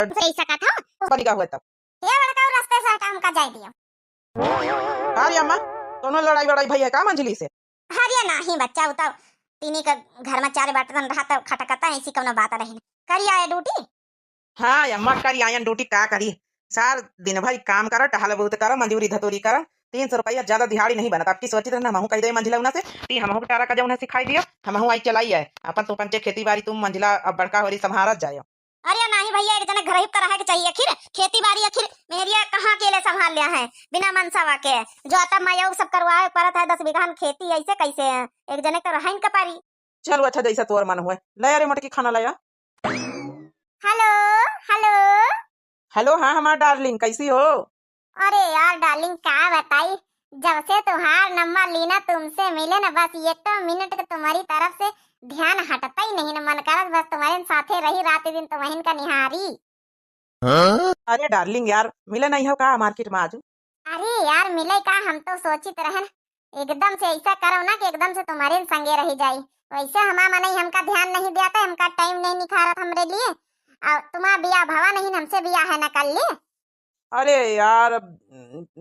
सही सका था बनी का हुआ तब ये बड़का रास्ते से हटा हमका जाय दियो। अरे अम्मा दोनों लड़ाई लड़ाई भई है का मंजली से? अरे नहीं बच्चा उताव तीनी का घर में चार बर्तन रहता खटकता ऐसी कोनो बात रही करिया है ड्यूटी। हाँ अम्मा करी आयन ड्यूटी का करी सार दिन भर काम करा टहल बहुत करा मजदूरी धतूरी करा 300 रुपया ज्यादा दिहाड़ी नहीं बनता। आपकी सोची रहना हमहू कही दे मंजिला उना से ती हमहू टारा का जौना सिखाई दियो हमहू आई चलाई है अपन तो पंचे खेती बाड़ी तुम मंजिला अब बड़का होरी संभारत जायो। अरे नहीं भैया एक जने घर ही करा है के चाहिए आखिर खेती बाड़ी आखिर मेरिया कहाँ के लिए संभाल लिया है बिना मनसावा के जो आता मैं सब करवाए परत है 10 बीघा खेती ऐसे कैसे है एक जने तो रहा इनका पारी। चलो अच्छा जैसा तोर मन हुए ले अरे मटकी खाना लाया। हेलो हेलो हेलो हाँ हमारा डार्लिंग कैसी हो? अरे यार डार्लिंग क्या बताई जब से तुम्हार नंबर लीना तुमसे मिले ना बस ये तो मिनट का तुम्हारी तरफ से ध्यान हटता ही नहीं ना मन करत बस तुम्हारे साथे रही रात दिन तुम्हें का निहारी। अरे डार्लिंग यार मिले नहीं हो का मार्केट में आज? अरे यार मिले का हम तो सोचित रहन एकदम से ऐसा करो ना कि एकदम से तुम्हारे संगे रही जाई वैसे हमारा मन ही हमका ध्यान नहीं दिया था हमका टाइम नहीं निखारत हमरे लिए और तुम्हारा बिया भवा नहीं हमसे बिया है ना कर ले। अरे यार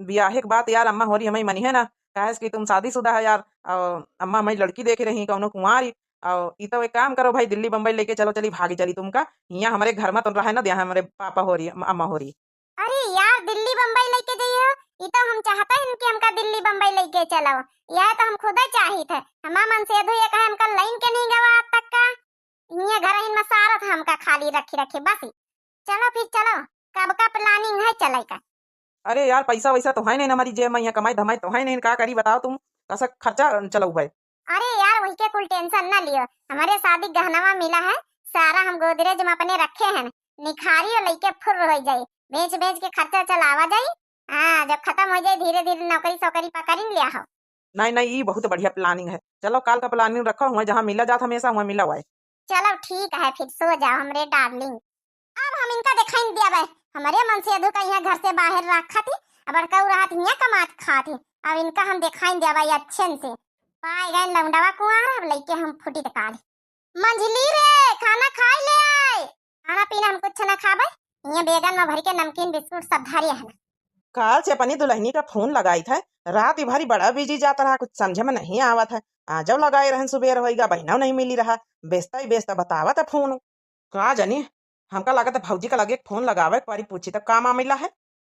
ब्याहे की बात यार अम्मा हो रही हमें मनी है ना कहे कि तुम शादीशुदा है यार अम्मा हमें लड़की देख रही कौनो कुंवारी और ई तो एक काम करो भाई दिल्ली बम्बई लेके चलो चली भागी चली तुमका यहाँ हमारे घर में तो रहा है ना यहाँ हमारे पापा हो रही अम्मा हो रही। अरे यार दिल्ली बम्बई लेके जाइए ये तो हम चाहता है कि हमका दिल्ली बम्बई लेके चलो यह तो हम खुद ही चाहिए थे हमारा मन से ये कहे हमका लाइन के नहीं गवा आज तक का ये घर ही में सारा था हमका खाली रखी रखे बस चलो फिर चलो कब का प्लानिंग है चले का? अरे यार पैसा वैसा तो है नहीं हमारी जेब में यहाँ कमाई धमाई तो है नहीं का करी बताओ तुम कैसा खर्चा चलो भाई। अरे यार वही के कुल टेंशन ना लियो हमारे शादी गहनावा मिला है सारा हम गोदरेज में अपने रखे हैं निखारी और लेके फुर हो जाए बेच बेच के खर्चा चलावा जाए। हाँ जब खत्म हो जाए धीरे धीरे नौकरी सौकरी पकड़ लिया हो। नहीं नहीं ये बहुत बढ़िया प्लानिंग है चलो कल का प्लानिंग रखो हुआ जहाँ मिला जाता हमेशा वहाँ मिला हुआ है। चलो ठीक है फिर सो जाओ हमरे डार्लिंग अब हम इनका दिखाई दिया भाई हमारे मन से अधू का यहाँ घर से बाहर रखा थी अब बड़का रात यहाँ कमात खा थी अब इनका हम दिखाई दिया भाई अच्छे से पाए गए लौंडावा कुआर अब लेके हम फुटी तकाल मंझली रे खाना खा ले आए खाना पीना हम कुछ ना खा भाई ये बैगन में भर के नमकीन बिस्कुट सब धरे है ना। काल से अपनी दुल्हनी का फोन लगाई था रात ही भरी बड़ा बिजी जाता रहा कुछ समझ में नहीं आवा था आज लगाए रहन सुबेर होएगा बहना नहीं मिली रहा बेचता ही बेचता बतावा था फोन का जानी हमका लगा था भौजी का लगे फोन लगावे एक बारी पूछी तब काम मिला है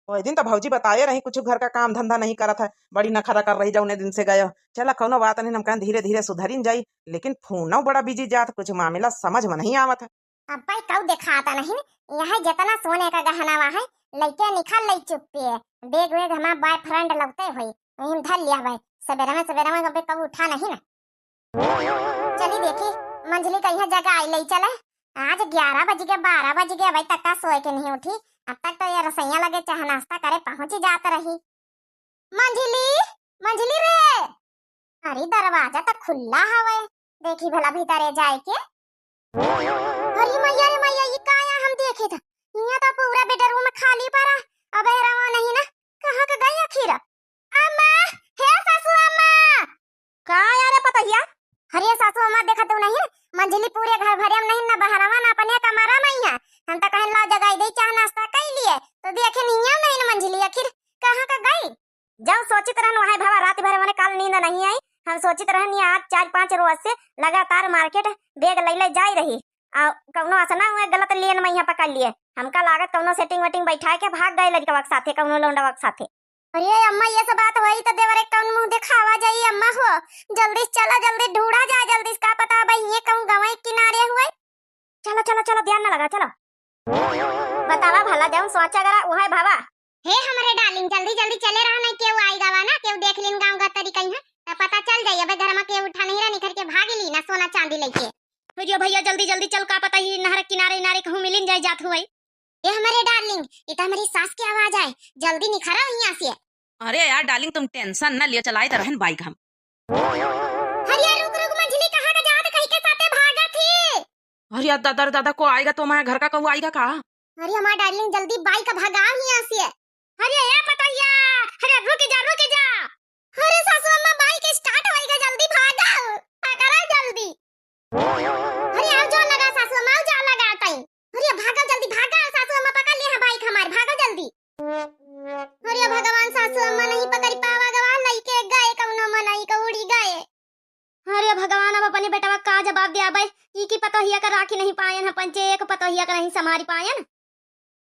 वही दिन तो भौजी बताए रही कुछ घर का काम धंधा नहीं करा था बड़ी नखरा कर रही जाऊने दिन से गए चला कोनो बात नहीं हम कहें धीरे धीरे सुधरिन जाई लेकिन फोन बड़ा बिजी जाता कुछ मामला समझ में नहीं आवा था। अब भाई कऊ दिखाता नहीं यहाँ जितना सोने का गहना है लइके निकाल ले चुप्पी है बेग वेग हमारा बॉयफ्रेंड लगते हुई वहीं धर लिया भाई सवेरा में कभी कभी उठा नहीं ना। चली देखी मंजली कहीं जगह आई ले चले आज 11 बज गए 12 बज गए भाई तक का सोए के नहीं उठी अब तक तो ये रसोईया लगे चाहे नाश्ता करे पहुंच ही जाता रही। मंजली मंजली रे अरे दरवाजा तो खुला हवे देखी भला भीतर जाए के। अरे मैया ये काया हम देखे था यहाँ तो पूरा बेडरूम खाली पड़ा अब रवा नहीं ना कहाँ का गई आखिर अम्मा हे सासू अम्मा का यार पता हिया अरे सासू अम्मा देखा तो नहीं मंजली पूरे घर भरे में नहीं ना बहरवा ना अपने कमरा में ही है हम तो कहन ला जगाई दे चाह नाश्ता कर लिए तो देखे नहीं ना मंजली आखिर कहाँ का गई। जब सोचित रहन वहां भावा रात भर मैंने काल नींद नहीं आई हम सोचित रहन आज 4-5 रोज से लगातार मार्केट बेग ले जाई रही कौनो असना हुए गलत लेन में यहाँ पकड़ लिए हमका लागत कौनो सेटिंग वेटिंग बैठा के भाग गए लड़का वक्त साथे कौनो लौंडा वक्त साथे। अरे अम्मा ये सब बात हुई तो देवर एक कौन मुंह दिखावा जाई अम्मा हो जल्दी चला जल्दी ढूंढा जाए जल्दी इसका पता भाई ये कहूं गवाई किनारे हुए चलो चलो चलो ध्यान ना लगा चलो बतावा भला जाऊं सोचा करा वहां भावा हे हमारे डार्लिंग जल्दी जल्दी चले रहा नहीं केहू आई गवा ना केहू देख लेन गांव का तरीका है तो पता चल जाई अब घर में केहू उठा नहीं रहा निखर के भाग ली ना सोना चांदी लेके भैया भैया जल्दी जल्दी चल का पता ही नहर किनारे नारे कहूं मिलिन जाए जात हुई ये हमारे डार्लिंग ये तो हमारी सास की आवाज है जल्दी निखरा यहाँ से। अरे यार डार्लिंग तुम टेंशन ना लियो चलाए तो रहन बाइक हम। अरे रुक रुक मंजली कहाँ का जात कहीं के साथे भागा थी। अरे यार दादा दादा को आएगा तो हमारे घर का कहू आएगा का। अरे हमारा डार्लिंग जल्दी बाइक भगाओ यहाँ से। अरे ये पतैया अरे रुक जा अरे सासू अम्मा बाइक स्टार्ट होएगा जल्दी भागो पकड़ा जल्दी। अरे आओ जो लगा सासू अम्मा आओ जो लगा तई अरे भागो जल्दी भागो सासू अम्मा जवाब दिया भाई की पतोहिया का राखी नहीं पायन अपन एक पतोहिया का नहीं संभारी पायन।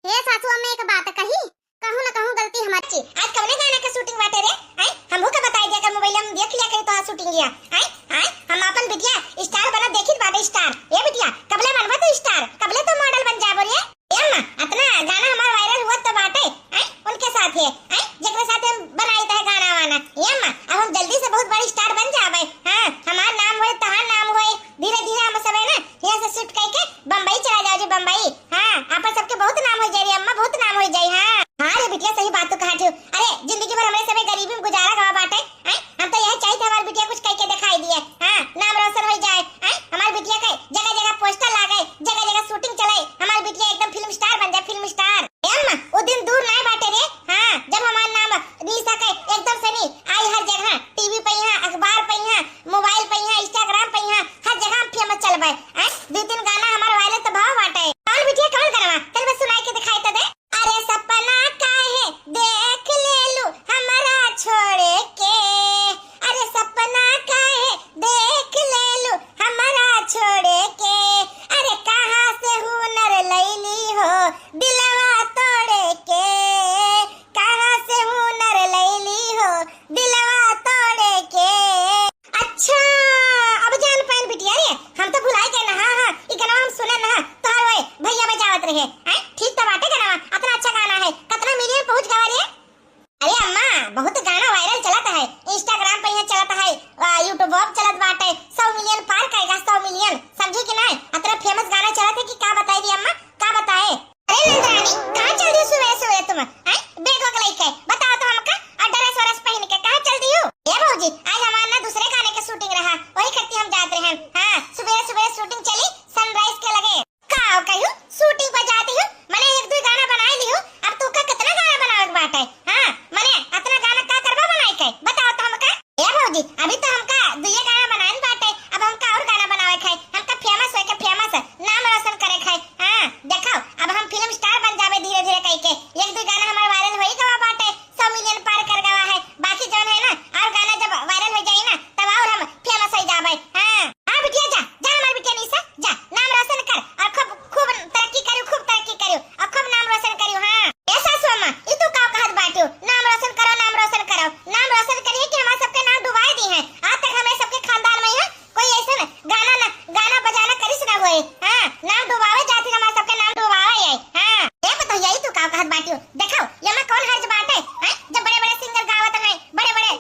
हे सासू अम्मे एक बात कही कहूं ना कहूं गलती हमारी। आज कवने गाना का शूटिंग बाटे रे आई हमहू का बताई दिया कर मोबाइल में देख लिया करी तो आ शूटिंग लिया आई आई हम अपन बिटिया स्टार बना देखित बाटे स्टार ए बिटिया कबले बनवा तो स्टार कबले तो मॉडल बन जाबो रे ए अम्मा इतना गाना हमारा वायरल हुआ तो बाटे आई उनके साथ है आई जेकरे साथ हम बनाई था गाना वाना ए अम्मा अब हम जल्दी से बहुत बड़ी स्टार बन जाबे। हां हमार नाम होए तहार नाम होए धीरे-धीरे हम सब है ना यहां से शिफ्ट करके बम्बई चला जाओ जी बम्बई। हां अपन सबके बहुत नाम हो जाई रे अम्मा बहुत नाम हो जाई। हां हां रे बिटिया सही बात तो कहा थे। अरे जिंदगी भर हमरे सबे गरीबी में गुजारा गवा बाटे हैं हम तो यही चाहिए हमारी बिटिया कुछ करके दिखाई दिए। हां नाम रोशन हो जाए हैं हमारी बिटिया के जगह-जगह पोस्टर लागे जगह-जगह शूटिंग चले हमारी बिटिया एकदम फिल्म स्टार बन जाए फिल्म स्टार। ए अम्मा वो दिन दूर नहीं बाटे रे। हां जब हमारा नाम रीसा के एकदम से नहीं आई हर जगह टीवी पे यहां अखबार पे यहां मोबाइल पे यहां इंस्टाग्राम पे यहां हर जगह हम फेमस चलबे हैं दो तीन गाना हमारा वायरल तो भाव बाटे। कौन बिटिया कौन करवा चल बस सुनाई के दिखाई तो दे। अरे सपना काहे देख ले लू हमारा छोड़ के अरे सपना काहे देख ले लू हमारा छोड़ के अरे कहां से हुनर लैली हो दिलवा तोड़ के कहां से हुनर लैली हो दिलवा तोड़ के। अच्छा अब जान पाइन बिटिया रे हम तो भुलाई गए ना। हां हां ई गाना हम सुने ना तोहर ओए भैया बजावत रहे हैं ठीक तो बाटे गाना इतना अच्छा गाना है कितना मिलियन पहुंच गवा रे। अरे अम्मा बहुत गाना वायरल चलता है इंस्टाग्राम पे यहां चलता है यूट्यूब पे चलत बाटे 100 मिलियन पार करेगा 100 मिलियन समझी कि नहीं इतना फेमस गाना चलत है कि का बताई दी अम्मा का बताए। अरे नंदरानी कहां चल दी सुबह-सुबह तुम हैं बेगो के लेके बताओ तो हमका और ड्रेस वरस पहन के कहां चल दी हो। ए भौजी आज हमारा ना दूसरे गाने का शूटिंग रहा वही करती हम जाते हैं। हां सुबह-सुबह शूटिंग चली सनराइज के लगे का कहू शूटिंग पर जाती हूं मैंने एक दो गाना बना ली हूं अब तू का कितना गाना बनावे बाटे। हां मैंने इतना गाना का करबा बनाई के बताओ तो हमका। ए भौजी अभी तो हमका दुइये गाना बनाइन बाटे अब हमका और गाना बनावे खाए हमका फेमस होए के फेमस नाम रोशन करे खाए। हां देखो अब हम फिल्म स्टार बन जावे धीरे-धीरे कह के एक दो गाना हमारा वायरल होई गवा बाटे 100 मिलियन पार कर गवा है बाकी जौन है ना और गाना जब वायरल हो जाए ना तब और हम फेमस हो जावे। हां हां बिटिया जा जा हमारी बिटिया निशा जा नाम रोशन कर और खूब तरक्की करियो और खूब नाम रोशन करियो। हां ऐसा सोमा ई तू का कहत बाटियो नाम रोशन करो नाम रोशन करिए कि हमारे सबके नाम डुबाई दी है आज तक हमें सबके खानदान में है कोई ऐसा गाना बजाना करिस ना होए। हां नाम डुबावे जाती हमारे सबके नाम डुबावे है। हां ये बताओ यही तू का कहत बाटियो देखो यमा कौन हर्ज बाटे हैं जब बड़े-बड़े सिंगर गावत हैं बड़े-बड़े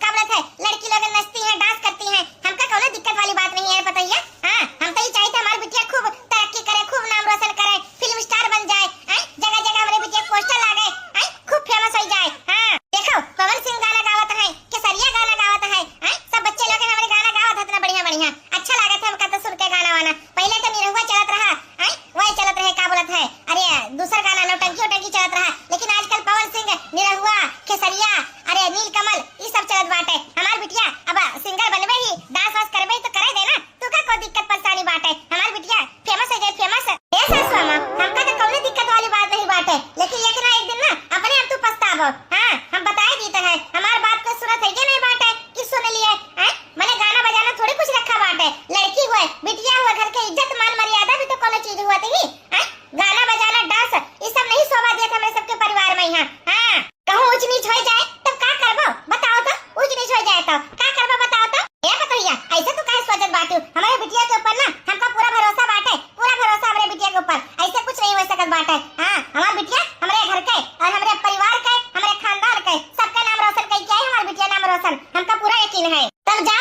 का बोलत है लड़की लोग नचती हैं डांस करती हैं हमका कोनो दिक्कत वाली बात नहीं है बताइए। हां हम तो ये चाहिए हमारी बिटिया खूब तरक्की करे खूब नाम रोशन करे फिल्म स्टार बन जाए हैं जगह-जगह हमारी बिटिया पोस्टर लागे हैं खूब फेमस हो जाए। हां देखो पवन सिंह गाना गावत है केसरिया गाना गावत है हैं सब बच्चे लोग हमारे गाना गावत इतना बढ़िया अच्छा लागत है हमका तो सुन के गाना वाना पहले तो निरहुआ चलत रहा हैं वही चलत रहे का बोलत है अरे दूसरा गाना नौटंकी चलत रहा लेकिन आजकल पवन सिंह निरहुआ केसरिया अरे नीलकमल ये सब चलत बाटे हमार बिटिया अब सिंगर बनबे ही डांस वांस करबे तो करे देना तू का कोई दिक्कत परेशानी बाटे हमार बिटिया फेमस हो जाए फेमस। ए सासुमा हमका तो कोई दिक्कत वाली बात नहीं बाटे लेकिन एक ना एक दिन ना अपने आप तू पछताबो। हां हम बताए दी तो है हमार बात को सुनत है नहीं बाटे कि सुन लिए हैं मैंने गाना बजाना थोड़ी कुछ रखा बाटे लड़की हुए बिटिया हुए घर के इज्जत मान मर्यादा भी तो कोनो चीज हुआ थी हैं गाना बजाना डांस ये सब नहीं शोभा दिया था मेरे सबके परिवार में यहां। हां कहूं ऊंच नीच हो जाए तब का करबो बताओ तो ऊंच नीच हो जाए तो का करबो बताओ तो। ए बताइए ऐसे तो काहे सोचत बाटू हमारे बिटिया के ऊपर ना हमका पूरा भरोसा बाटे पूरा भरोसा हमारे बिटिया के ऊपर ऐसे कुछ नहीं हो सकत बाटे। हां हमार बिटिया हमारे घर के और हमारे परिवार के हमारे खानदान के सबका नाम रोशन करके आई हमारी बिटिया नाम रोशन हमका पूरा यकीन है। तब जा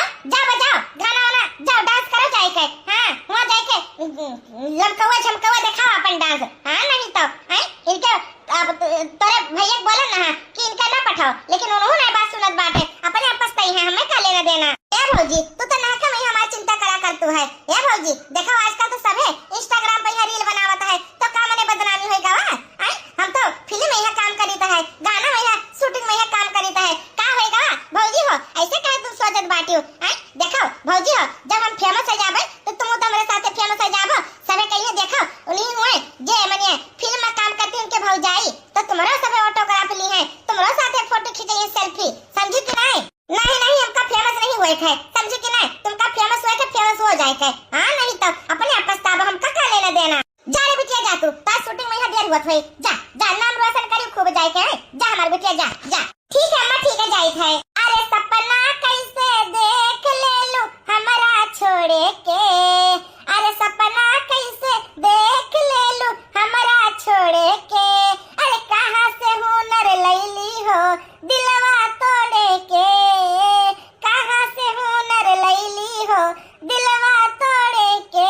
बजाओ गाना वाला जाओ डांस करो जाए के। हां वहां जाए के लमकवा झमकवा दिखाओ अपन डांस। हां नहीं तो हैं इनके अब तोरे भैया बोला ना कि इनका ना पठाओ लेकिन उन्होंने बात सुनत बाटे अपने आपस तई है हमें का लेना देना। ए भौजी तू तो ना कम ही हमारी चिंता करा कर तू है। ए भौजी देखो आजकल तो सब है इंस्टाग्राम पे रील बनावत है तो का मने बदनामी होएगा हैं हम तो फिल्म में काम करीता है गाना में शूटिंग में काम करीता है का होएगा भौजी हो ऐसे काहे तुम सोचत बाटियो हैं देखो भौजी हो जब हम फेमस हो जाबे तो तुम तो मेरे साथ फेमस हो जाबो सबे कहिए देखो उन्हीं हुए जे मने फिल्म में काम करती उनके भौजाई तो तुम्हारा सबे ऑटोग्राफ ली है तुम्हारा साथ फोटो खींचे सेल्फी समझी कि नहीं हमका फेमस नहीं हुए होए है, समझे कि नहीं? तुमका फेमस होए के फेमस हो जाए के, हां नहीं तो अपने पछतावा हम का लेना देना। जा रे बिटिया जा, तू ता शूटिंग में यहाँ देर हुआ होई, जा जा नाम रोशन करी खूब जाए के, जा हमार बिटिया जा जा। ठीक है अम्मा ठीक है जाई है। अरे सपना कैसे देख ले लू हमारा छोड़े के, अरे सपना कैसे देख ले लू हमारा छोड़े के, अरे कहाँ से हुनर लैली हो दिलवा तोड़े के, कहाँ से हुनर लैली हो दिलवा तोड़े के।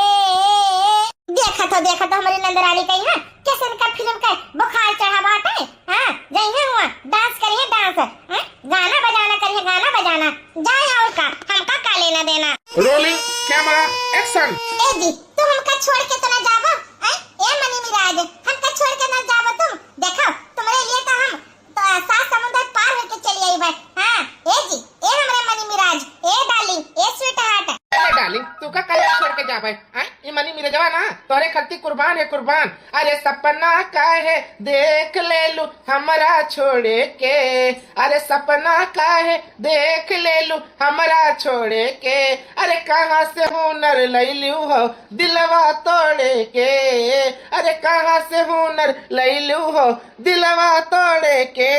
देखा तो हमारी नंदरानी कही है कैसे का फिल्म का बुखार चढ़ा बाटे। हां जइहे हुआ डांस करिए डांस, हैं गाना बजाना करिए गाना बजाना, जाए और का लेना देना। Rolling camera action. ए जी तुम हमका छोड़ के तो ना जाबो, हैं ए मनी मिराज हमका छोड़ के ना जाबो तुम। देखो तुम्हारे लिए तो हम तो सात समुंदर पार होके चली आई भाई। हां ए जी ए हमरे मनी मिराज, ए डार्लिंग, ए स्वीट हार्ट। अरे डार्लिंग तू का कल छोड़ के जा भाई, हैं ये मनी मेरे जवान ना तोरे खलती कुर्बान है कुर्बान। अरे सपना का है देख ले लू हमारा छोड़े के, अरे सपना का है देख ले लू हमारा छोड़े के, अरे कहाँ से हुनर लैलू हो दिलवा तोड़े के, अरे कहाँ से हुनर लैलू हो दिलवा तोड़े के।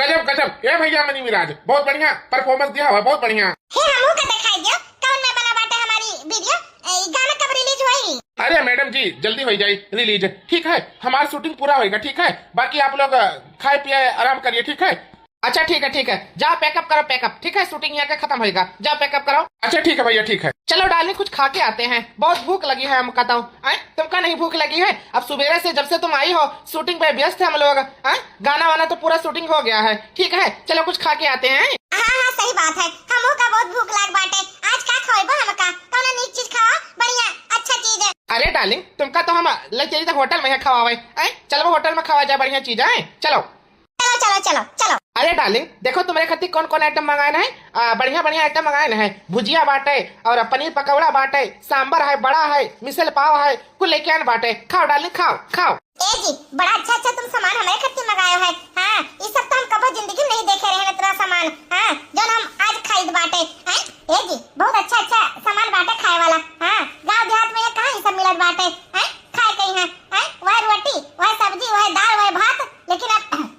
गजब गजब ये भैया मनी मिराज बहुत बढ़िया परफॉर्मेंस दिया हुआ, बहुत बढ़िया। हे हमहू का दिखाई दियो कौन में बना बाटे हमारी वीडियो, गाना कब रिलीज होई? अरे मैडम जी जल्दी हो जाए रिलीज, ठीक है हमारा शूटिंग पूरा होएगा, ठीक है बाकी आप लोग खाए पिए आराम करिए, ठीक है। अच्छा ठीक है जाओ पैकअप करो पैकअप, ठीक है शूटिंग यहाँ का खत्म होएगा, जाओ पैकअप करो। अच्छा ठीक है भैया ठीक है। चलो डार्लिंग कुछ खा के आते हैं, बहुत भूख लगी है हमका तो। तुमका नहीं भूख लगी है? अब सुबह से जब से तुम आई हो शूटिंग पे व्यस्त है हम लोग, गाना वाना तो पूरा शूटिंग हो गया है, ठीक है चलो कुछ खा के आते हैं। हाँ सही बात है, हमहू का बहुत भूख लाग बाटे। आज का खाइबो हमका? कौन नीक चीज खाओ बढ़िया अच्छा चीज है। अरे डार्लिंग तुमका तो हम ले चली तो होटल में खवावे, चलो होटल में खवा जाए बढ़िया चीज है, चलो चलो चलो चलो चलो। अरे डार्लिंग देखो तुम्हारे खातिर कौन कौन आइटम मंगाना है, बढ़िया बढ़िया आइटम मंगाना है, भुजिया बाटे और पनीर पकौड़ा बाटे, सांबर है, बड़ा है, मिसल पाव है, कुल लेके आन बाटे, खाओ डार्लिंग खाओ खाओ। ए जी बड़ा अच्छा तुम सामान हमारे खातिर मंगायो है। हाँ ये सब तो हम कभी जिंदगी में नहीं देखे रहे हैं इतना सामान, हाँ जो हम आज खाई बाटे। ए जी बहुत अच्छा सामान बाटे खाए वाला। हाँ गाँव देहात में ये कहाँ ये सब मिलत बाटे, खाए कहीं है, वह रोटी वह सब्जी वह दाल वह भात, लेकिन अब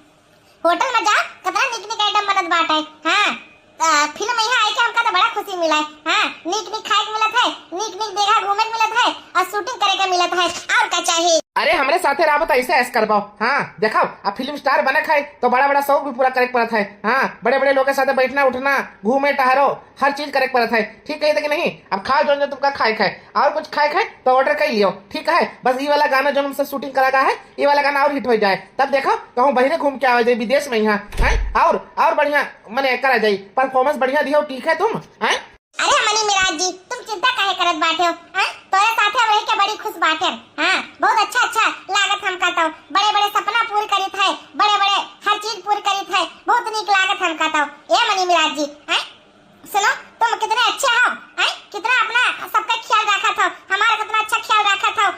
होटल में जाओ कितना निक आइटम बनत बाटे। हाँ फिल्म यहाँ आई के हमका तो बड़ा खुशी मिला है। हाँ निक खाए के मिलत है, निक जगह घूमे के मिलत है और शूटिंग करे के मिलत है, और क्या चाहिए। अरे हमरे साथे राबत ऐसे ऐस करवाओ। हाँ देखो अब फिल्म स्टार बने खाए तो बड़ा बड़ा शौक भी पूरा करे पड़त है। हाँ बड़े बड़े लोगों के साथ बैठना उठना घूमे टहरो हर चीज करे पड़त है, ठीक है कि नहीं। अब खाओ जो तुमका खाए और कुछ खाए तो ऑर्डर कर लियो, ठीक है। बस ये वाला गाना जो हमसे शूटिंग करा है ये वाला गाना और हिट हो जाए, तब देखो कहूँ बहरे घूम के आ जाए विदेश में यहाँ और बढ़िया मैंने करा जाये परफॉर्मेंस बढ़िया दियो, ठीक है तुम। अरे मनी मिराज जी तुम चिंता काहे करत बाटे हो, तोरे साथे हम रह के बड़ी खुश बाटे। हाँ बहुत अच्छा लागत हमका तो, बड़े बड़े सपना पूरे करित है, बड़े बड़े हर चीज पूरी करित है, बहुत नीक लागत हमका तो। ए मनी मिराज जी सुनो तुम कितने अच्छे हो, कितना अपना सबका ख्याल रखा था, हमारा कितना अच्छा ख्याल रखा था,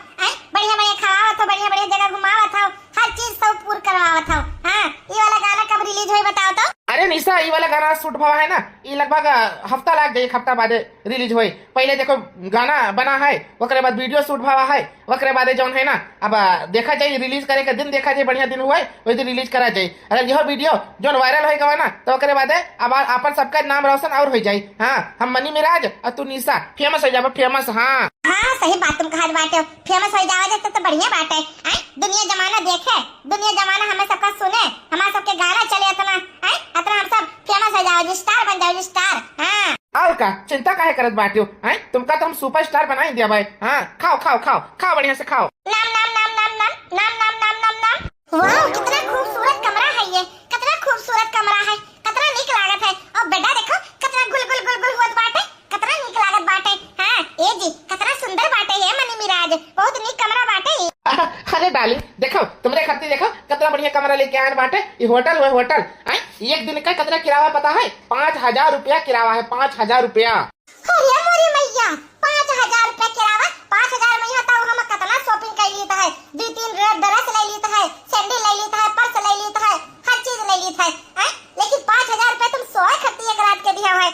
बढ़िया बढ़िया खवावा था, बढ़िया बढ़िया जगह घुमावा था, हर चीज सब पूरा करवावा था। हाँ ये वाला गाना कब रिलीज होई बताओ तो। अरे निशा ये वाला गाना शूट भवा है ना, ये लगभग हफ्ता लग जाए, एक हफ्ता बाद रिलीज होई। पहले देखो गाना बना है, वकरे बाद वीडियो शूट भवा है, वकरे बाद जौन है ना अब देखा जाए रिलीज करे के दिन देखा जाए बढ़िया दिन हुआ है वही दिन रिलीज करा जाए। अगर यह वीडियो जौन वायरल होगा ना तो वकरे बाद अब अपन सबका नाम रोशन और हो जाए। हाँ हम मनी मिराज और तू निशा फेमस हो जाए फेमस। हाँ सही बात तुम कहा बाटे हो, फेमस हो जाओगे तो बढ़िया बात है। दुनिया जमाना देखे, दुनिया जमाना हमें सबका सुने, हमारे सबके गाना चले इतना हम सब फेमस हो जाओगे, स्टार बन जाओगे स्टार। हाँ और का चिंता काहे करत बाटियो, तुमका तो हम सुपर स्टार बना ही दिया भाई। हाँ खाओ खाओ खाओ खाओ बढ़िया से खाओ। नाम नाम नाम नाम नाम नाम नाम नाम नाम नाम। वाह कितना खूबसूरत कमरा है ये, कितना खूबसूरत कमरा है, कितना नीक लागत है। और बेटा देखो कितना गुल हुआ बाटे, कितना नीक लागत बाटे। हाँ ए जी कितना सुंदर बाटे ये मनी मिराज, बहुत नीक कमरा बाटे। अरे डार्लिंग देखो तुम्हारे खातिर देखो कितना बढ़िया कमरा लेके आए बाटे। ये होटल हुआ होटल एक दिन का कितना किराया पता है? 5,000 रुपया किराया है, 5,000 रुपया। अरे मोरी मैया 5,000 रुपया किराया, 5,000 में तो हम कितना शॉपिंग कर लेता है, 2-3 ड्रेस ले लेता है, सैंडल ले लेता है, पर्स ले लेता है, हर चीज ले लेता है। लेकिन 5,000 रुपया तुम सोए खर्ची एक रात के दिया है।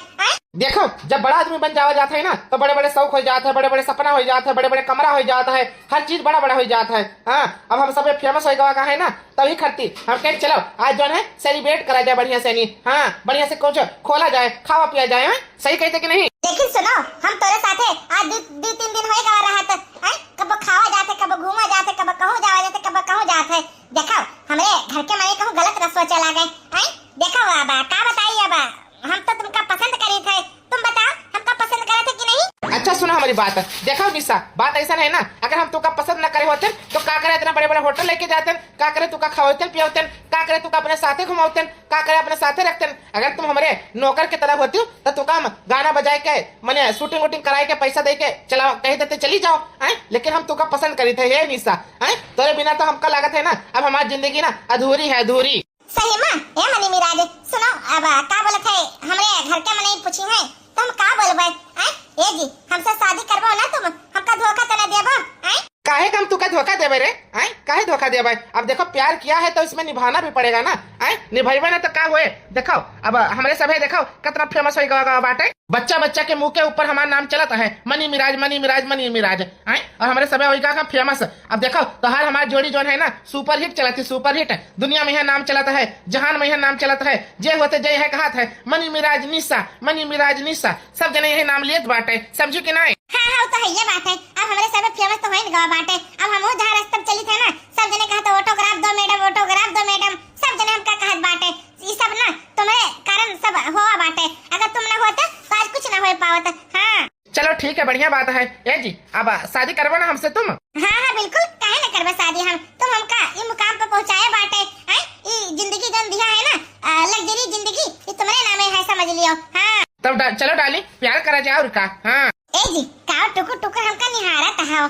आदमी बन जावा जाता है ना तो बड़े बड़े शौक हो जाता है, बड़े बड़े सपना हो जाता है, बड़े बड़े कमरा हो जाता है, हर चीज बड़ा बड़ा हो जाता है। हाँ, अब हम सब फेमस हो गवा का है ना तभी खर्ती हम कहे चलो आज जो है सेलिब्रेट करा जाए बढ़िया से, नहीं हाँ बढ़िया से कुछ खोला जाए, खावा पिया जाए। हाँ? सही कहते कि नहीं? लेकिन सुनो, हम तोरे साथे आज 2-3 दिन होएगा रहत हैं, कब खावा जाते, कब घूमा जाते, कब कहूं जावा जाते, कब कहूं जाते। देखो हमरे घर के माने कहूं गलत रसवा चला गए हैं। देखो अब का बताइए, अब हम तो तुमका पसंद करे थे, तुम बताओ हमका पसंद करे थे कि नहीं? अच्छा सुनो हमारी बात, देखो निशा बात ऐसा है ना, अगर हम तुका पसंद न करे होते तो का करे इतना बड़े बड़े होटल लेके जाते, का करे तुका खवाते पियाते, का करे तुका अपने साथे घुमाते, का करे अपने साथे रखते। अगर तुम हमारे नौकर की तरह होती तो तुका हम गाना बजाए के मैंने शूटिंग वूटिंग कराए के पैसा दे के चला कह देते चली जाओ। लेकिन हम तुका पसंद करी थे ये निशा, तोरे बिना तो हमका लागत है ना अब हमारी जिंदगी ना अधूरी है, अधूरी। सही मां ए मनी मिराज, सुनो अब का बोलत है हमरे घर के मने पूछी है तो हम का बोलबे? ए जी हमसे शादी करबो ना तुम, हमका धोखा त न देबो? काहे हम तुका धोखा देवे रे? काहे धोखा देवे? अब देखो प्यार किया है तो इसमें निभाना भी पड़ेगा ना। निभाइबे ना तो का हुए? देखो अब हमारे सभे देखो कितना फेमस हो गया बाटे, बच्चा बच्चा के मुंह के ऊपर हमारा नाम चलता है मनी मिराज मनी मिराज मनी मिराज। और हमारे सभे हो गया फेमस। अब देखो तो हर हमारी जोड़ी जो है ना सुपर हिट चलाती, सुपर हिट दुनिया में यह नाम चलाता है, जहान में यह नाम चलाता है, जय होते जय है कहा है मनी मिराज निशा, मनी मिराज निशा, सब जने यही नाम लियत बाटे, समझू कि नहीं? हाँ तो है ये बात है। अब हमारे सब फेमस तो है गवा बाटे, अब हम जहाँ रास्ते में चली थे ना सब जने कहा था ऑटोग्राफ दो मैडम, ऑटोग्राफ दो मैडम, सब जने हमका कहत बाटे। ये सब ना तुम्हारे कारण सब हुआ बाटे, अगर तुम ना होते तो आज कुछ ना हो पावत। हाँ चलो ठीक है, बढ़िया बात है। ए जी अब शादी करवा ना हमसे तुम? हाँ बिल्कुल, काहे ना करबे शादी हम, तुम हमका ये मुकाम पे पहुंचाए बाटे। ये जिंदगी जो दिया है ना लग्जरी जिंदगी, ये तुम्हारे नाम है समझ लियो। हाँ तब चलो डाली प्यार करा जाए और का। हाँ ए जी का टुकुर टुकुर हमका निहारा तहाओ।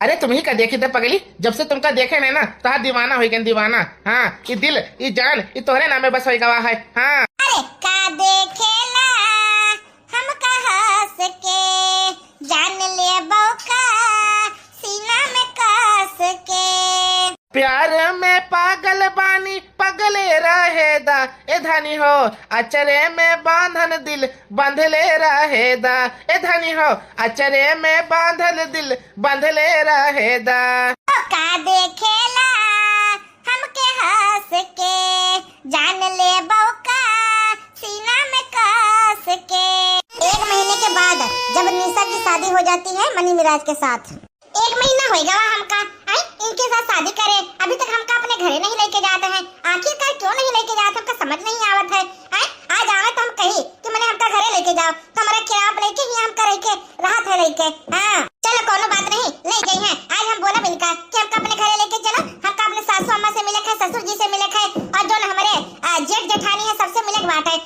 अरे तुम ही का देखी थे पगली, जब से तुमका देखे नहीं ना तो दीवाना हो गया, दीवाना। हाँ ये दिल ये जान ये तोहरे नामे बस हो गवा है। हाँ अरे का देखेला हमका हंस के, जान ले बौका सीना में कस के। प्यार में पागल बानी पगले रहेदा, ए धनी हो अचरे में बांधन दिल बांधले रहेदा, ए धनी हो अचरे में बांधल दिल बांधले रहेदा। का देखेला हमके हंस के, जान ले बौका सीना में कस के। 1 महीने के बाद जब निशा की शादी हो जाती है मनी मिराज के साथ, 1 महीना होएगा हमका इनके साथ शादी करे, अभी तक हमका अपने घरे नहीं लेके जाते हैं। आखिरकार क्यों नहीं लेके जाते हमका समझ नहीं आवत है। आज आवे तो हम कही कि मैंने हमका घरे लेके जाओ, तो हमारा किराया लेके ही हमका रह के राहत है रह के। हाँ चलो कोनो बात नहीं, ले गई है आज हम बोला इनका कि हमका अपने घरे लेके चलो, हमका अपने सासू अम्मा से मिले खाए, ससुर जी से मिले खाए, और जो हमारे जेठ जेठानी है सबसे मिले बात है।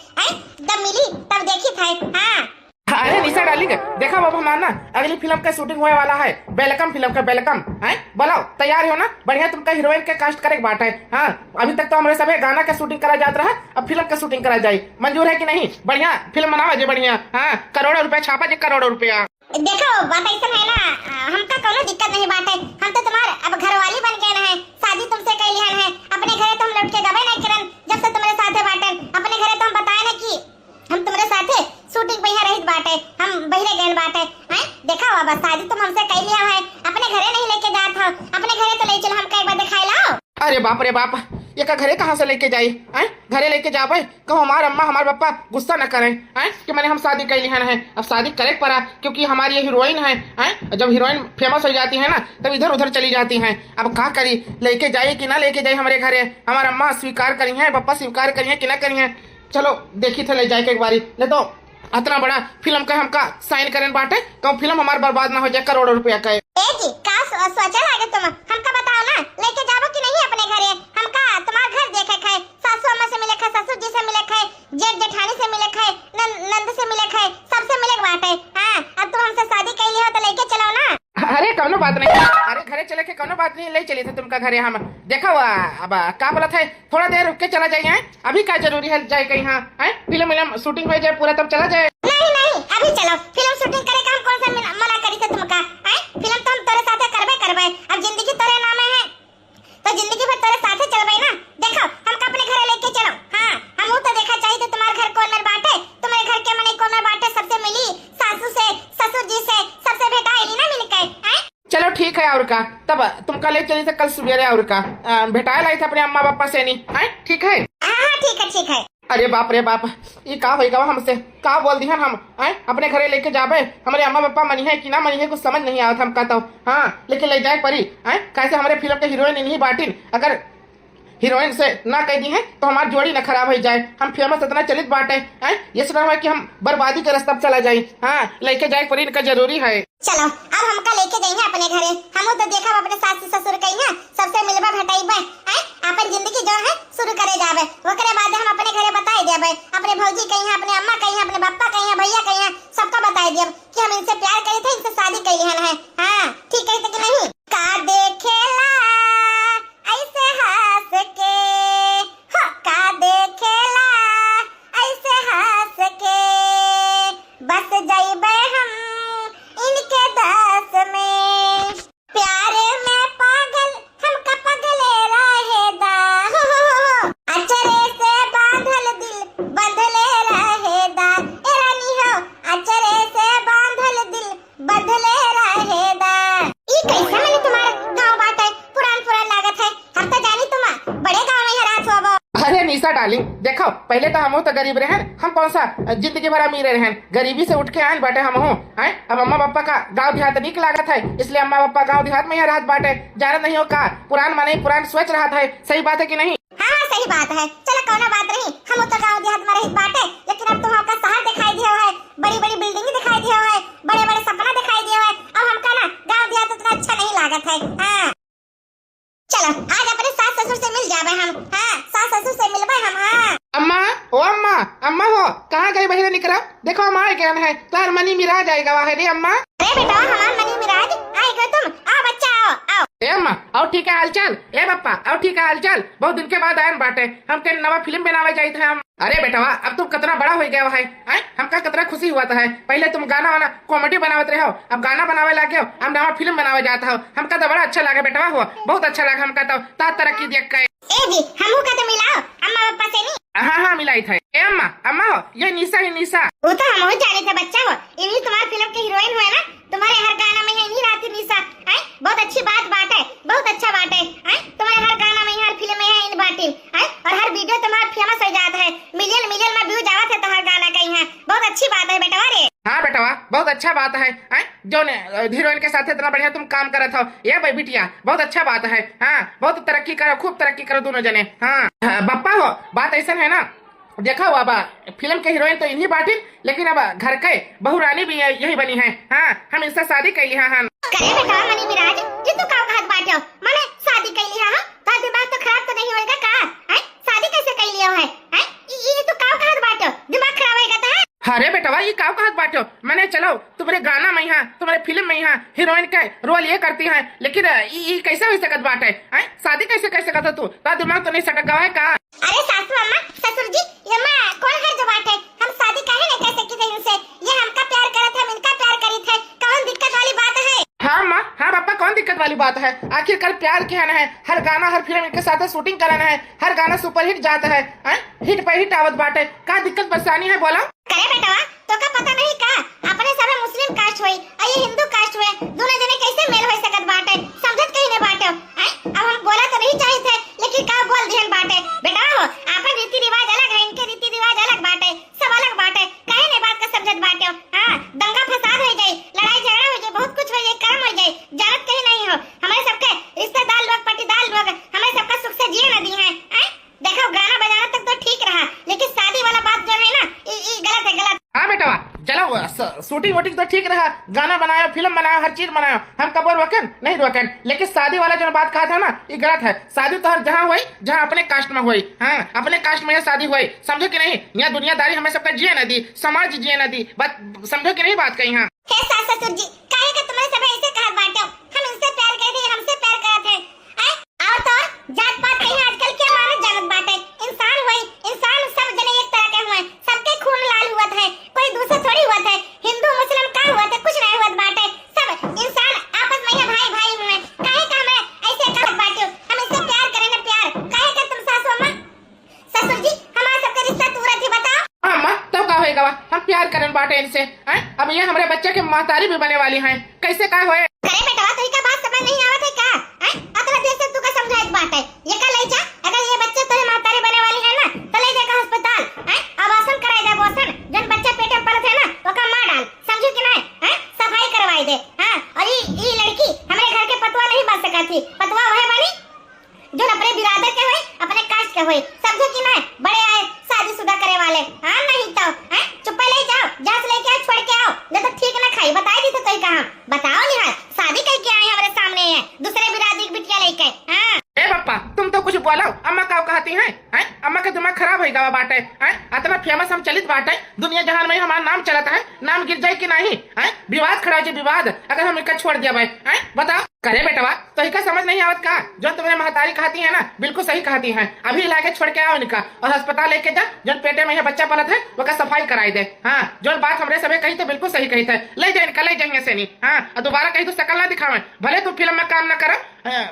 तब मिली तब देखी था। हाँ अरे निशा डार्लिंग देखा बाबू हमारा ना अगली फिल्म का शूटिंग होने वाला है, वेलकम फिल्म का वेलकम है, बोलो तैयार हो ना? बढ़िया तुमका हीरोइन के कास्ट करे बात है। हाँ अभी तक तो हमारे सभी गाना का शूटिंग करा जाता रहा, अब फिल्म का शूटिंग करा जाए, मंजूर है कि नहीं? बढ़िया फिल्म बनावा जी बढ़िया। हाँ करोड़ों रुपया छापा जी, करोड़ों रुपया। देखो बात ऐसा है ना, हमका कोनो दिक्कत नहीं बात है, हम तो तुम्हारे अब घरवाली बन गए ना है, शादी तुमसे कर लिया है, अपने घरे तो हम लौट के गए नहीं करन, जब से तुम्हारे साथे बाटे अपने घरे तो हम बताए ना कि हम तुम्हारे साथे शूटिंग पे यहाँ रहित बाटे, हम बहिरे गए बाटे। देखा अब शादी तुम हमसे कर लिया है, अपने घरे नहीं लेके जात हो, अपने घरे तो ले चलो हमका एक बार दिखाई लाओ। अरे बाप रे बाप, ये का घरे कहाँ से लेके जाई? घरे लेके जाबे कहो हमारे अम्मा हमारे पापा गुस्सा न करें कि मैंने हम शादी कर लिया है। अब शादी करे पड़ा क्योंकि हमारी ये हीरोइन है, जब हीरोइन फेमस हो जाती है ना तब इधर उधर चली जाती हैं। अब क्या करी, लेके जाए कि ना लेके जाए हमारे घरे? हमारे अम्मा स्वीकार करी है, पापा स्वीकार करी है कि ना करी है? चलो देखी थे ले जाए के एक बारी, ले तो इतना बड़ा फिल्म का हमका साइन करें बाटे, कहो फिल्म हमारे बर्बाद ना हो जाए, करोड़ों रुपया का। सोचा लागे तुम हमका बताओ ना, लेके जाबो कि नहीं अपने घरे? हमका तुम्हारा घर देखे खाए, सासू अम्मा से मिले खाए, ससुर जी से मिले खाए, जेठ जेठानी से मिले खाए, नंद से मिले खाए, सबसे मिले बाटे। हाँ अब तुम हमसे शादी कर ली हो तो लेके चलो ना। अरे कोनो बात नहीं, अरे घरे चले के कोनो बात नहीं, ले चले थे तुमका घरे हम। देखा हुआ अब क्या बोला था, थोड़ा देर रुक के चला जाए, अभी क्या जरूरी है जाए कहीं? हाँ फिल्म शूटिंग हो जाए पूरा तब चला जाए। नहीं अभी चलो, फिल्म शूटिंग करे का हम कौन सा मना करी थे तुमका? फिल्म तो हम तोरे साथे करबे, अब जिंदगी तोरे नामे है तो जिंदगी भर तोरे साथे चलबे ना। देखो हमका अपने घरे लेके चलो। हाँ हम तो देखा चाहिए तो तुम्हारे घर कौन में बाटे, तुम्हारे घर के मने कौन में बाटे, सबसे मिली का तब तुमका ले चली थे कल सवेरे और का भेटाए लाई थे अपने अम्मा पापा से नहीं है ठीक है। हाँ ठीक है ठीक है। अरे बाप रे बाप, ये का होगा हमसे, का बोल दिया हम अपने घरे लेके जाबे, हमारे अम्मा पापा मनी है कि ना मनी है कुछ समझ नहीं आवत हम कहता हूँ। हाँ लेकिन ले जाए परी कैसे हमारे फिल्म के हीरोइन नहीं बाटिन, अगर हीरोइन से ना कह दी है तो हमारी जोड़ी ना खराब हो जाए। हम फेमस इतना चलित बाटे ये सुना है कि हम बर्बादी के रास्ता चला जाए। हाँ लेके जाए परी का जरूरी है। चलो अब हमका लेके गई है अपने घरे, हम तो देखा अपने सास ससुर कही है सबसे मिलबा भटाइबे अपन जिंदगी जो है शुरू करे जाबे, ओकरे बाद हम अपने घरे बताई देबे, अपने भौजी कही है, अपने अम्मा कही है, अपने पापा कही है, भैया कही है, सबका बताई देब कि हम इनसे प्यार करे थे, इनसे शादी करी है। हाँ ठीक है कि नहीं? का देखेला ऐसे हंस के, हो का देखेला ऐसे हंस के, बस जाइबे हम इनके दस में, प्यारे में पागल हमका पगले रहेदा, अचरे से बांधल दिल बंधले रहेदा, ए रानी हो अचरे से बांधल दिल बंधले रहेदा। ई कैसा मैंने तुम्हारा गाँव बात है, पुरान लागत है, हम तो जानी तुम बड़े गाँव में ही रात हो। अरे निशा डार्लिंग देखो, पहले तो हम तो गरीब रहे, हम कौन सा जिंदगी भर अमीर रहे, गरीबी से उठ के आए बाटे हम अब अम्मा पापा का गांव देहात निक लागत है, इसलिए अम्मा पापा गांव देहात में ही रात बाटे। जाना नहीं हो का पुरान माने पुरान सोच रहा था, सही बात है कि नहीं? हाँ सही बात है। चलो कौन बात नहीं, हम तो गाँव देहात में रही बाटे, लेकिन अब तो हमका शहर दिखाई दिया है, बड़ी बड़ी बिल्डिंग दिखाई दिया है, बड़े बड़े सपना दिखाई दिया है, अब हमका ना गाँव देहात उतना अच्छा नहीं लागत है। हाँ चलो आज अपने सास ससुर से मिल जाबे हम। हाँ सास ससुर से मिलबे हम। हाँ अम्मा ओ अम्मा, अम्मा हो कहाँ गई बहिरे निकला, देखो हमारे ज्ञान है तार मनी मिरा जाएगा वहाँ रे अम्मा। अरे बेटा हमारा मनी मिराज आएगा, तुम आओ बच्चा आओ। ए अम्मा और ठीक है हालचाल, ए पापा और ठीक है हालचाल, बहुत दिन के बाद आयन बाटे, हम के नवा फिल्म बनावे जाए थे हम। अरे बेटा अब तुम कितना बड़ा हो गया है, हमका कितना खुशी हुआ था, पहले तुम गाना वाना कॉमेडी बनावत रहे हो, अब गाना बनावे लगे हो, अब नवा फिल्म बनावे जाता हो, हमका तो बड़ा अच्छा लगा बेटा, हुआ बहुत अच्छा लगा हमका तो, तरक्की देख के। ए जी हमहू का तो मिलाओ अम्मा पापा से नहीं। हाँ मिलाई था। ए अम्मा अम्मा हो ये निशा ही निशा, वो तो हम जाने थे बच्चा हो, इन्हीं तुम्हारी फिल्म के हीरोइन हुए ना, तुम्हारे हर गाना में है नहीं रहती निशा, बहुत अच्छी बात है, बहुत अच्छा बात है, तुम्हारे हर गाना में हर फिल्म में है इन बाटिन, और हर वीडियो तुम्हारा फेमस हो जाता है, मिलियन में व्यूज आवत है तुम्हारा गाना कहीं है, बहुत अच्छी बात है बेटा रे। हाँ बेटा बहुत अच्छा बात है, जो हीरोइन के साथ इतना बढ़िया तुम काम कर रहे हो, ये भाई बिटिया बहुत अच्छा बात है। हाँ बहुत तरक्की करो, खूब तरक्की करो दोनों जने। हाँ बप्पा हो बात ऐसा है ना, देखा अब फिल्म के हीरोइन तो इन्हीं बाटिन, लेकिन अब घर के बहू रानी भी यही बनी है। हाँ हम इससे शादी कर ली। हाँ करे बेटा मनी मिराज ये तो का हाथ बाटो, माने शादी कर ली। हाँ तो दिमाग तो खराब तो नहीं होएगा का, शादी कैसे कर लिया है, ये तो का हाथ बाटो, दिमाग खराब होएगा तो। अरे बेटा ये काव कहां बाटो, मैंने चलो तुम्हारे गाना में यहाँ तुम्हारे फिल्म में यहाँ हीरोइन का रोल ये करती है, लेकिन ये कैसे हो सकत बात है, शादी कैसे कर सकता तू, दिमाग तो नहीं सटक गवा है का? अरे सासू अम्मा ससुर जी ये माँ कौन है जो बात है, हम शादी काहे नहीं कर सकते इनसे, ये हमका प्यार करत है, इनका प्यार करी थे, कौन दिक्कत वाली बात है? हाँ माँ हाँ पापा कौन दिक्कत वाली बात है, आखिरकार प्यार क्या है, हर गाना हर फिल्म के साथ शूटिंग कराना है, हर गाना सुपरहिट जाता है, हिट पे हिट आवत बात है, का दिक्कत परेशानी है बोला? करे बेटा तो का पता नहीं का, अपने सब मुस्लिम कास्ट हुई और ये हिंदू कास्ट हुए, दोनों जने कैसे मेल हो सकत बात है, समझत कहीं नहीं बात है। अब हम बोला तो नहीं चाहिए थे, लेकिन का बोल दिहन बात है बेटा हो, आपन रीति रिवाज अलग है, इनके रीति रिवाज अलग बात है, सब अलग बात है, कहीं नहीं बात का समझत बात है। हाँ दंगा फसाद हो जाए, लड़ाई झगड़ा हो जाए, बहुत कुछ हो जाए, कर्म हो जाए, जानत कहीं नहीं हो, हमारे सबके रिश्तेदार लोग पटीदार लोग हमारे सबका सुख से जिए न दी है। देखो गाना बजाना तक तो ठीक रहा, लेकिन शादी वाला बात जो है ना ये गलत है, गलत। हाँ बेटा चलो शूटिंग वूटिंग तो ठीक रहा, गाना बनाया फिल्म बनाया हर चीज बनाया, हम कब रोकन नहीं रोकन, लेकिन शादी वाला जो बात कहा था ना ये गलत है। शादी तो हर जहाँ हुई जहाँ अपने कास्ट में हुई, हाँ अपने कास्ट में शादी हुई, समझो कि नहीं, यहाँ दुनियादारी हमें सबका जिए न दी, समाज जिए न दी, बात समझो कि नहीं बात कही? हाँ सास ससुर जी काहे का तुम्हारे सब ऐसे कहा बाटो, हम इनसे प्यार करते हैं, हमसे प्यार करते हैं, और तो जात पात कहीं आजकल क्या मानत जानत बाटे, इंसान हुए इंसान सब जने एक तरह के हुए, सबके खून लाल हुआ है, कोई दूसरा थोड़ी हुआ है, हिंदू मुस्लिम का हुआ है, कुछ नहीं हुआ बाटे, सब इंसान आपस में ही भाई भाई हुए, काहे का हमें ऐसे कहत बाटे, हम इससे प्यार करें ना प्यार, काहे का तुम सासू अम्मा ससुर जी हमारा सबका रिश्ता तुरंत ही बताओ। हाँ माँ तो का होएगा, हम प्यार करें बाटे इनसे, अब ये हमारे बच्चे के महतारी भी बने वाली हैं, कैसे का होए? अरे बेटा तो का बात समझ नहीं आवत बिरादर के होई, अपने कास्ट के होई, समझो कि नहीं? बड़े आए शादीशुदा करे वाले। हां नहीं तो हैं चुप ले जाओ, जांच लेके आओ, छोड़ के आओ। नहीं तो ठीक ना खाई, बताई दी तो कहीं कहां बताओ निहाल, शादी करके आए हमारे सामने है दूसरे बिरादरी की बिटिया लेके। हां ए पप्पा तुम तो कुछ बोलो, अम्मा का कहती हैं? अम्मा का दिमाग खराब हो गया बाटे हैं? इतना फेमस हम चलित बाटे, दुनिया जहान में हमारा नाम चलता है, नाम गिर जाए कि नहीं हैं? विवाद खड़ा है, विवाद अगर हम इनका छोड़ दिया भाई हैं? बताओ करे बेटवा तो इनका समझ नहीं आवत का? जो तुम्हें महतारी कहती है ना बिल्कुल सही कहती है, अभी लाके छोड़ के आओ इनका और अस्पताल लेके जा, जो पेटे में बच्चा पलत है वो का सफाई कराई दे। हाँ जो बात हमरे सबे कही तो बिल्कुल सही कही थे, ले जाए इनका, ले जाएंगे से नहीं। हाँ और दोबारा कहीं तो शकल ना दिखावे, भले तुम फिल्म में काम न करो,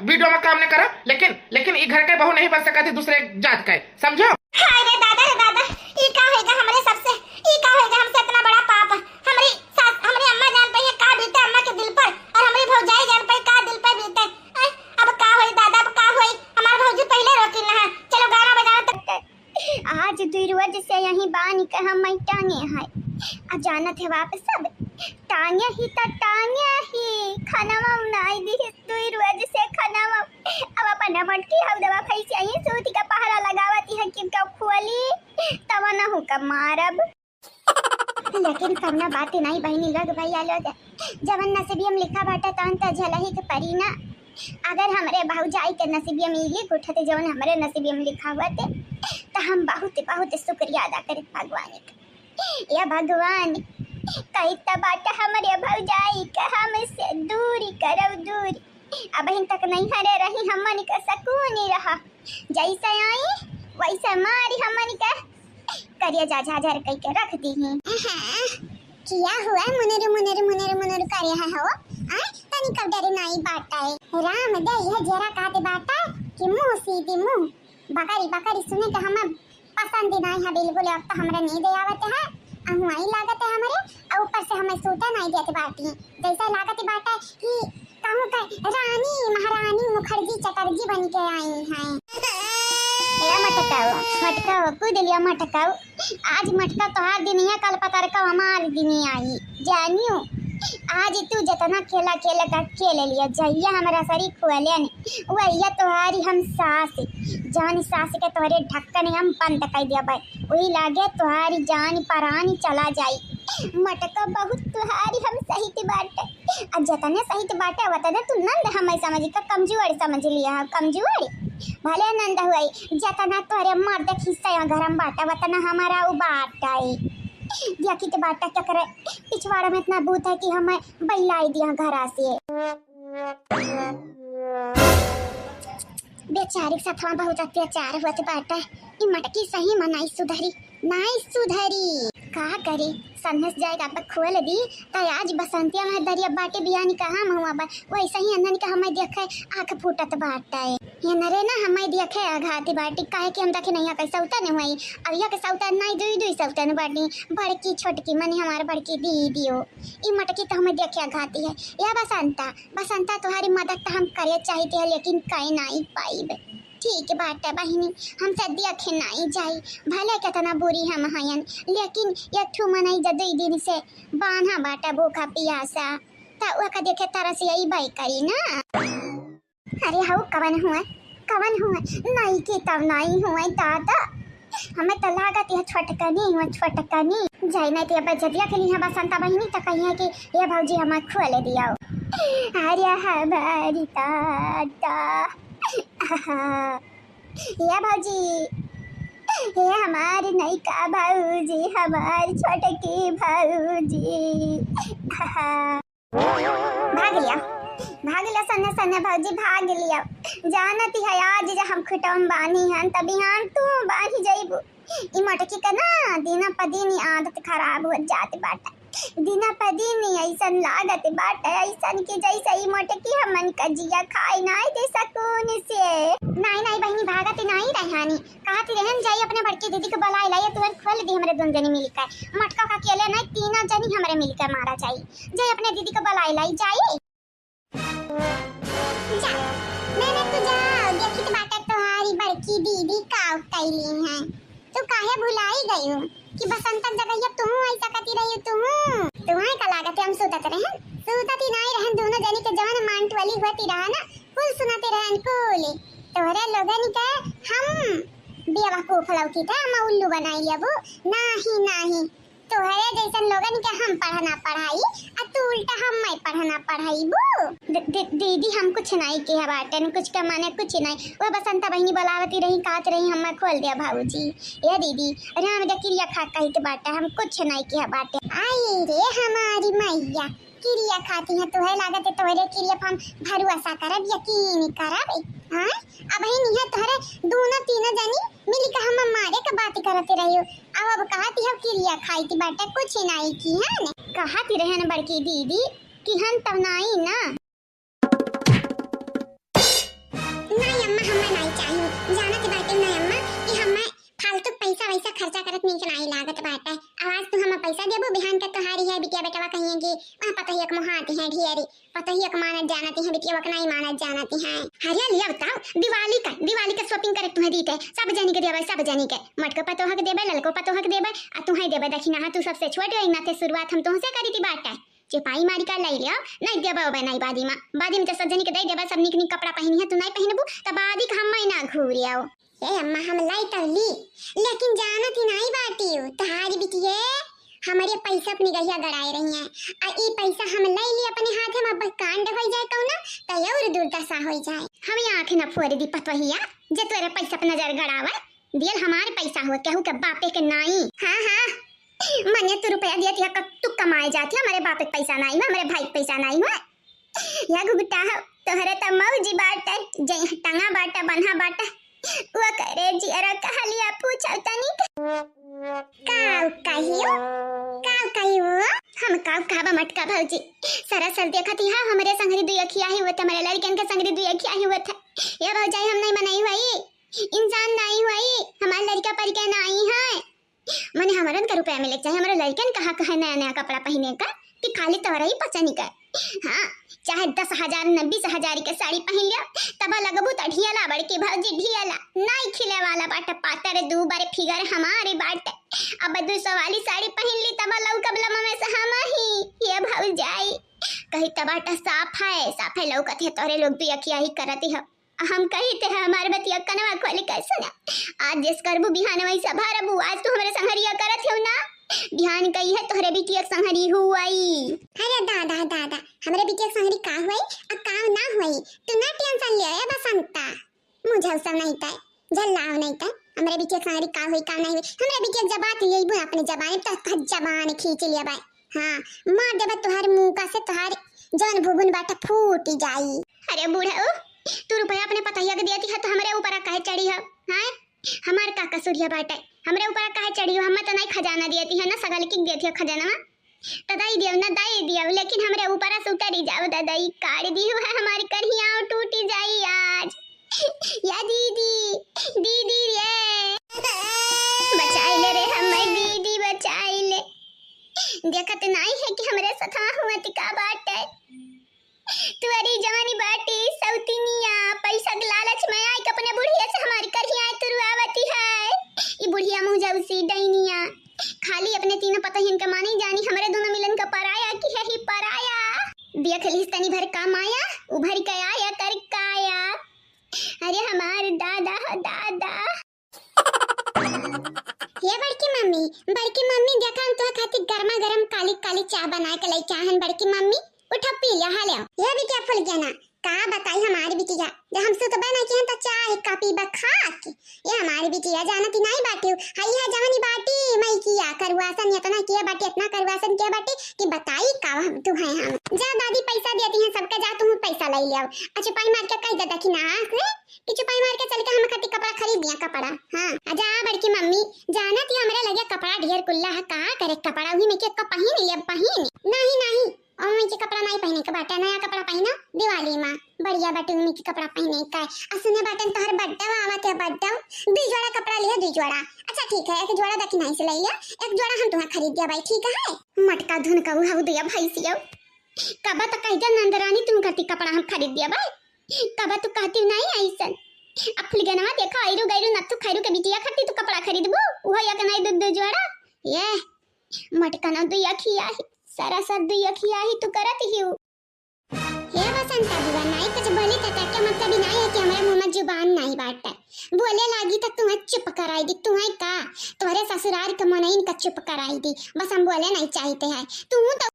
वीडियो में काम न करो, लेकिन ये घर के बहू नहीं बन सकती दूसरे जात का, समझो? हाय रे दादा, ई का होएगा हमरे सबसे, ई का होएगा हमसे इतना बड़ा पाप? हमरी सास, हमरी अम्मा जान पे का बीते अम्मा के दिल पर, और हमरी भौजाई जान पे का दिल पे बीते। अब का होई दादा, अब का होई? हमार भौजी पहले रोकी ना, चलो गाना बजाना तक। आज दुर्वज से यही बानी के हम टांगे है, अब जानत है वापस सब टांगे ही तो टांगे ही, खानावा उनाई दी दुर्वज से खानावा। अब अपन मटकी हम दवा खैसी आई सूती का पहरा लगावती है कि कब खोली तब ना हो कब मारब। लेकिन कवना बात नहीं बहनी लग भैया लोग, जवन नसीबियम लिखा बाटा तवन त झलही के परी ना। अगर हमरे भौजाई के नसीबियम लिख उठते जवन हमरे नसीबियम लिखा हुआ थे तो हम बहुत बहुत शुक्रिया अदा करें भगवान का। या भगवान कहीं तो बाटा हमारे भौजाई के हमसे दूरी करो दूरी, अब इन तक नहीं हरे रही, हमन का सुकून ही रहा, जैसे आई वैसे मारी हमन का करिए जा झाझर कह के रख दी हैं। किया हुआ मुनर मुनर मुनर मुनर करे है हो तनी कब डरे नहीं बाटा है राम दे है जरा काटे बाटा कि मुंह सीधी मुंह बकरी बकरी सुने के हम पसंद नहीं है बिल्कुल। अब तो हमरा नींद आवत है, अहुआई लागत है हमारे, और ऊपर से हमें सूता नहीं देते बाटी, जैसा लागत बाटा कि कहूं का रानी महारानी मुखर्जी चटर्जी बन के आई हैं। मटकाओ कूद लिया मटकाओ, आज मटका तोहार दिन है, कल पतर का हमार दिन आई जानियो। आज तू जितना खेला खेला का खेल लिया जइया हमारा शरीर खुआलियन वैया तोहारी हम सास जान सास के तोहरे ढक्कन हम बंद कर दिया भाई, वही लागे तोहारी जान परानी चला जाई। मटका बहुत तुहारी हम सहित बाटे, अब जतने सहित बाटे वतने तू नंद हमें समझ का कमजोर समझ लिया है, कमजोर भले नंद हुई जतना तोहरे मर्द खिस्सा घर हम बाटा वतना हमारा वो बाटा देखी तो बाटा क्या करे पिछवाड़ा में इतना भूत है कि हमें बैलाई दिया घरा से। बेचारी के साथ बहुत अत्याचार हुआ तो बाटा ये मटकी सही में नहीं सुधरी का करे संहस जाएगा अब खोल दी तो आज बसंतिया में दरिया बाटे बियानी कहाँ हुआ बा वैसे ही अंदर का हमें देखे आँख फूटत बाटा है ये नरे ना हमें देखे आघाती बाटी काहे कि हम देखे नहीं कैसा उतर नहीं हुई अब यह कैसा उतर नहीं दुई सौता न बाटी बड़की छोटकी मनी हमारे बड़की दीदी हो ये मटकी तो हमें देखे आघाती है। या बसंता तुम्हारी मदद तो हम करे चाहते हैं लेकिन कहीं नहीं पाई। ठीक बात है बहनी हमसे देखे नहीं जाई भले कितना बुरी हम हयन लेकिन एक ठू मनाई जदई दिन से बांधा बाटा भूखा पियासा ता ओका देखे तरह से यही बाई करी ना। अरे हाउ कवन हुआ नहीं की तब नहीं हुआ दादा हमें तो लागत यह छोटकनी जाई नहीं तो बजरिया के लिए बसंता बहनी तो कहिए कि ये भौजी हमें खोले दिया। अरे हमारी दादा ये भौजी ये हमारी नई का भौजी हमारी छोटकी भौजी भाग लिया सन्ने भौजी भाग लिया जानती है आज जब हम खुटम बानी हन तभी हम तू बानी जाइबू ई मटकी का ना दिना पदीन आदत खराब हो जाते बाटा दिना पदीन ऐसन लागत बाटा ऐसन के जैसे ई मटकी हमन का जिया खाई नहीं दे सकून से। नहीं बहनी भागत नहीं रहनी कहती रहन जाई अपने बड़की दीदी को बुला लाई तुरंत खोल दी हमरे दोनों जनी मिलकर मटका का अकेले नहीं तीनों जनी हमरे मिलकर मारा चाहिए जाई अपने दीदी को बुला लाई जाई जा मैंने तो जाओ देखी तो बाटा तुम्हारी बड़की दीदी काव कैली है तो काहे भुलाई गई हो कि बसंत जगह तुम ऐसा करती रही तुम्हारे का लागत है हम सुतत नहीं रहन दोनों जनी के जवन मांट वाली होती रहा ना कुल सुनाते रहन कुल तोहरे लोगन का हम बेवकूफ लौकी था, हम उल्लू बनाई अब नहीं तोहरे जैसन लोगन के हम पढ़ना पढ़ाई आ तू उल्टा हम मैं पढ़ना पढ़ाई दीदी हम कुछ नहीं किया बाटे कुछ का माने कुछ नहीं। वो बसंता बहनी बुलावती रही काच रही हम खोल दिया भाऊजी ये दीदी राम जकिरिया खा कही तो बाटे हम कुछ नहीं किया बाटे। आई रे हमारी मैया किरिया खाती है तुहे लागत है तोहरे किरिया हम भरोसा करब यकीन करब। हां अब ही नहीं तोहरे दोनों तीनों जनी मिली का हम मारे का बात करते रहियो। अब कहती है किरिया खाई थी बाटे कुछ नहीं की है ने कहती रहे न बड़की दीदी कि हम तब नहीं ना नहीं अम्मा हमें नहीं चाहिए जानत बाटे नहीं अम्मा कि हमें फालतू पैसा वैसा खर्चा करत नहीं नहीं लागत बाटे। आवाज तू हमें पैसा देबो बिहान का तोहारी है बिटिया बेटवा कहिएगी वहां पता ही एक मोहाती है ढेरी पता ही एक मानत जानती है बिटिया वक नहीं मानत जानती है। हरिया लिया बताओ दिवाली का शॉपिंग करे तुम्हें दीते सब जानी के देबे सब जानी के मटको पतोहक देबे ललको पतोहक देबे आ तुम्हें देबे दक्षिणा तू सबसे छोट होई ना थे शुरुआत हम तुमसे करी थी बाटे चिपाई मारी का लाई लिया नहीं देबे ओबे नहीं बादी में तो सजनी के दे देबे सब निक निक कपड़ा पहनी है तू नहीं पहनबू त बादी का हम ना घूरियाओ ए अम्मा हम लाई तवली लेकिन जानत ही नहीं बाटी तहारी बिटिए हमारे पैसा अपनी गहिया गड़ाए रही हैं आ ई पैसा हम लाई ली अपने हाथ में अब कांड हो जाए कौना त और दुर्दशा हो जाए। हम आंखें न फोड़ दी पतवहिया जे तोरे पैसा पे नजर गड़ावे दियल हमारे पैसा हो केहू के बापे के नहीं। हां मने तू रुपया दिया तिया तू कमाए जाती हमारे बापे के पैसा नहीं हमारे भाई के पैसा नहीं हो या गुगटा तोहरे त मौजी बाटे जई टंगा बाटा बन्हा बाटा वो करे जियरा कहलिया पूछा तनी काव कहियो हम काव कहबा मटका भौजी सरासर देखती है हमारे संगरी दुई अखिया ही होता हमारे लड़कन के संगरी दुई अखिया ही होता ये भौजाई हम नहीं मनाई हुई इंसान नहीं हुई हमारे लड़का पर के नहीं है मने हमारन का रुपया मिले चाहिए हमारे लड़कन कहा कहा नया नया कपड़ा पहने का कि खाली तोरा ही पसंद नहीं कर। हाँ चाहे 10,000 20,000 के साड़ी पहन लिया तब लगबू त ढियाला बड़की भौजी ढियाला नहीं खिले वाला बाट पातर दू बारे फिगर हमारी बाट अब 200 वाली साड़ी पहन ली तब लौकबला में से हम ही ये भौजाई कही तबाटा साफ है लौकत है तोरे लोग भी अखिया ही करती है हम कही थे हमारे बतिया कनवा खोले कैसे ना आज जिस करबू बिहान वही सभा रबू आज तो हमारे संहरिया करत हो ना ध्यान कही है तोहरे बिटिया संहरी हुई। अरे दादा हमरे बिटिया संहरी का हुई और का ना हुई तू ना टेंशन ले है बसंता मुझे सब नहीं तय जल्लाव नहीं तय हमरे बिटिया संहरी का हुई का नहीं हुई हमरे बिटिया जबात ले बु अपने जबान तो जबान खींच लिया भाई। हां मार देबे तोहर मुंह का से तोहर जान भुगुन बाटा फूट जाई। अरे बूढ़ा तू रुपया अपने पतैया के देती है तो हमरे ऊपर काहे चढ़ी है। हां हमार का कसूरिया बाटे हमरे ऊपर काहे चढ़ी हो हम तो नहीं खजाना देती है ना सगल की देती है खजाना तो दई दियो ना दई दियो लेकिन हमरे ऊपर से उतरी जाओ दई काट दी है हमारी कढ़िया टूटी जाई आज या दीदी रे बचाई ले रे हमें दीदी बचाई ले देखत नहीं है कि हमरे सथा हुआ टिका बाटे तुअरी जवानी बाटी सौतीनिया पैसा के लालच में आई अपने बुढ़िया से हमारी कढ़िया तुरुआवती है ये बुढ़िया मुझौसी डैनिया खाली अपने तीनों पतहिन के मानी जानी हमारे दोनों मिलन का पराया कि है ही पराया देख ली तनी भर का माया उभर के आया कर काया अरे हमारे दादा ये बड़की मम्मी देखा हम तो खातिर गर्मा गर्म काली काली चाय बना के लाई चाहन बड़की मम्मी उठा पी लिया हाले ये भी क्या फूल गया ना का बताई हमारी बिटिया जब हमसे तो बना के तो चाय का पीबा खाक ये हमारी बिटिया जानती नहीं बाटी हाई है जवानी बाटी मैं किया करवासन इतना किया बाटी इतना करवासन किया बाटी कि बताई का हम तू है हम जा दादी पैसा देती हैं सबका जा तुम पैसा ले लिया अच्छा पाई मार के कह देता कि ना कि चुपाई मार के चल के हम खाती कपड़ा खरीद दिया कपड़ा। हां आजा बड़की मम्मी जानती हमरे लगे कपड़ा ढेर कुल्ला है का करे कपड़ा ही में के पहन लिया पहन नहीं और के कपड़ा नहीं पहने का बाटा नया कपड़ा पहना दिवाली में बढ़िया बाटे में के कपड़ा पहने का असने बाटन तोहर बड्डा आवत है बड्डा दो जोड़ा कपड़ा लिया दो जोड़ा अच्छा ठीक है एक जोड़ा दखी नहीं से ले लिया एक जोड़ा हम तुम्हें खरीद दिया भाई ठीक है मटका धुन का वो दिया भाई सियो कबा तो कह जा नंदरानी तुम करती कपड़ा हम खरीद दिया भाई कबा तो कहती नहीं ऐसन अब फुल गया ना देखा आइरो गइरो नत्तू खैरो के बिटिया खट्टी तो कपड़ा खरीदबो वो या के नहीं दो जोड़ा ये मटका ना दुई अखिया सरासर दुई अखिया ही तो करत ही ये बसंता बुआ नहीं कुछ बोली तो क्या मतलब नहीं है कि हमारे मुंह में जुबान नहीं बोले लागी तो तुम्हें चुप कराई दी। तुम्हें का तुम्हारे ससुराल के मनइन का चुप कराई दी। बस हम बोले नहीं चाहते हैं। तू तो